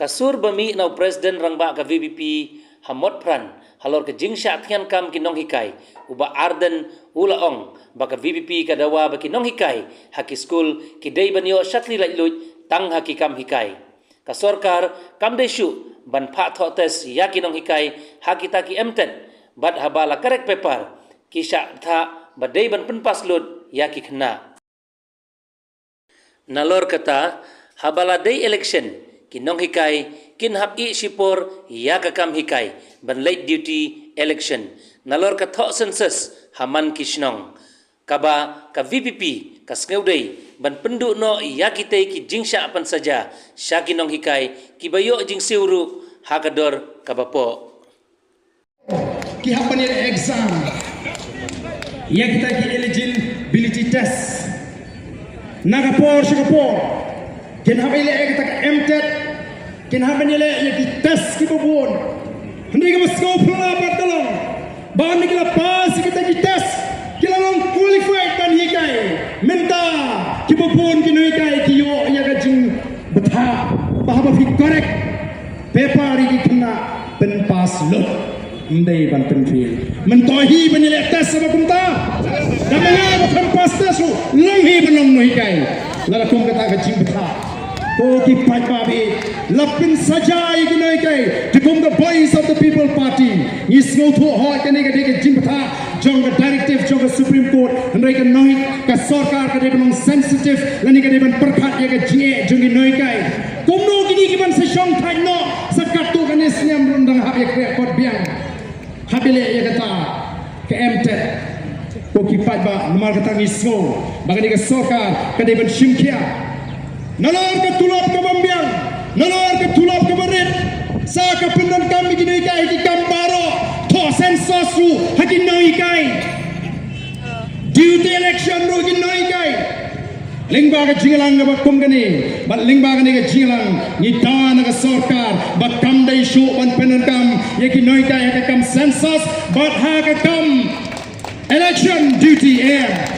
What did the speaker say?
kasur bami nau presiden rangba ka VVP hamot pran halor ke Jing Shah thian kam ki Nonghikai uba arden ula ong baka VVP ka dawa baki Nonghikai haki school ki dei banyo shatli lai luj tang haki kam hikai ka sorkar kam deshu ban pha tho tes ya ki Nonghikai haki taki emten bad habala correct paper ki sha tha badei ban penpas lut ya ki khna nalor kata habala dei election ki Nonghikai kin hab I sipor ya ka kam hikai ban late duty election nalor ka tho census haman kishnong kaba ka VPP ka sneudei ban pendu no ya kitei ki Jingsa pan saja syaki Nonghikai ki bayo jing siuru hakador kabapo ki hapan exam ya kita ki eligibility test nagapor singapore ken habile kita ka MTET ken habile ya ki test ki bubun hindi ka masko pula patolong ban ni kila pas kita ki test kila long qualified ban hikai menta ki bubun ki Nonghikai ki yo ya ka jing betha bahwa fi correct paper ki kena pen pas lut ndai ban pen fil mentohi banile test sama kumta damanga pen pas test longhi banong Nonghikai lara kum kata ka jing betha ko ki pai babi lapin sajai ki Nonghikai to become the voice of the people party is go to ho kene ka de jing betha jong the directive jong the supreme court ndai ka noi ka sarkar ka de banong sensitive lani ka de ban perkhat ya ka ji jong ki Nonghikai kumno kini ki ban se shong thai no sakat tu kan isniam rundang hab ya kot biang habile ya kata ke MTET ko ki pai ba nomor kata ngisgo bagani ka sarkar ka de ban shimkhia nalor ke tulap ke bambiang nalor ke tulap ke berit sa ka pindan kami ki Nonghikai ki kambaro tho sensus ru haki Nonghikai duty election ru ki Nonghikai lingba ka jingalang ba kumgani ba lingba ka ni ka jingalang ni ta na ka sarkar ba kam dai shu ban pindan kam ye ki Nonghikai ka kam sensus ba ha ka kam election duty air